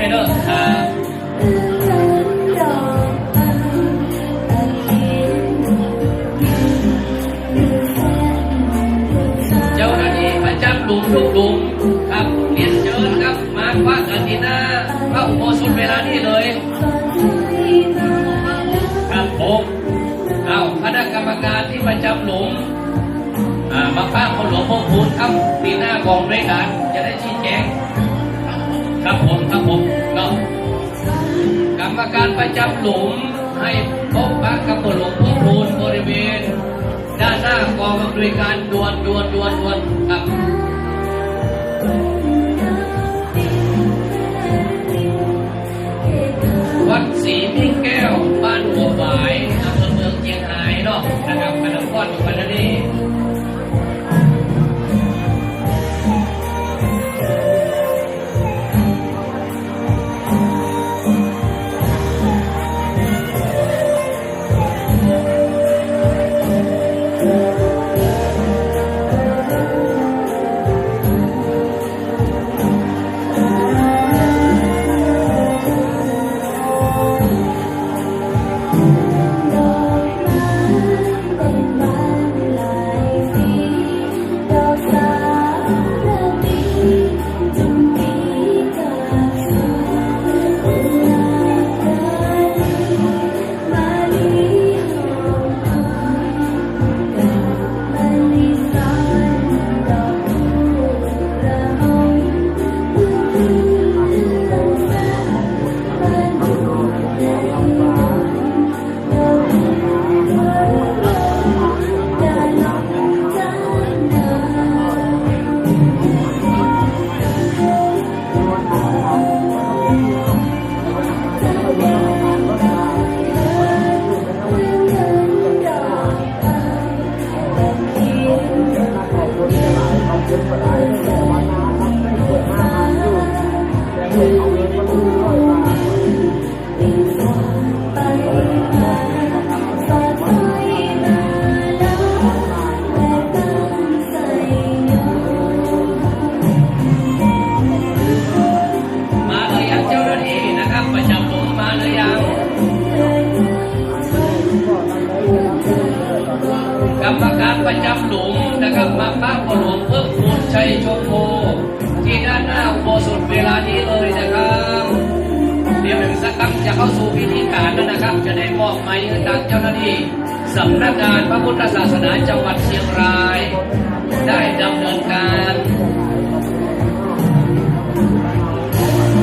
เด้อเจ้าหน้าที่ประจำหลุมทุกหลุมครับเรียนเชิญครับมาคว้ากันที่หน้าพระอุโบสถเวลานี้เลยครับผมเอาคณะกรรมการที่ประจำหลุมมาฟ้าคนหลวงพ่อคูณครับปีหน้ากองด้วยกันจะได้ชี้แจงครับผมก็กรรมการประจำหลุมให้พบปะกับคนหลวงพ่อคูณบริเวณด้านหน้ากองอำนวยการด่วนครับวัดศรีมิ่งแก้วบ้านหัวหวายอำเภอเมืองเชียงรายเนาะนะครับคณะก้อนของคณะนี้กรรมการประจำหลุมนะครับมาป้าพ่อหลวงเพิ่มพูนชัยชมโพที่ด้านหน้าอุโบสถเวลานี้เลยนะครับเดี๋ยวอีกสักครั้งจะเข้าสู่พิธีการแล้วนะครับจะได้มอบหมายให้ทางเจ้าหน้าที่สำนักงานพระพุทธศาสนาจังหวัดเชียงรายได้ดำเนินการ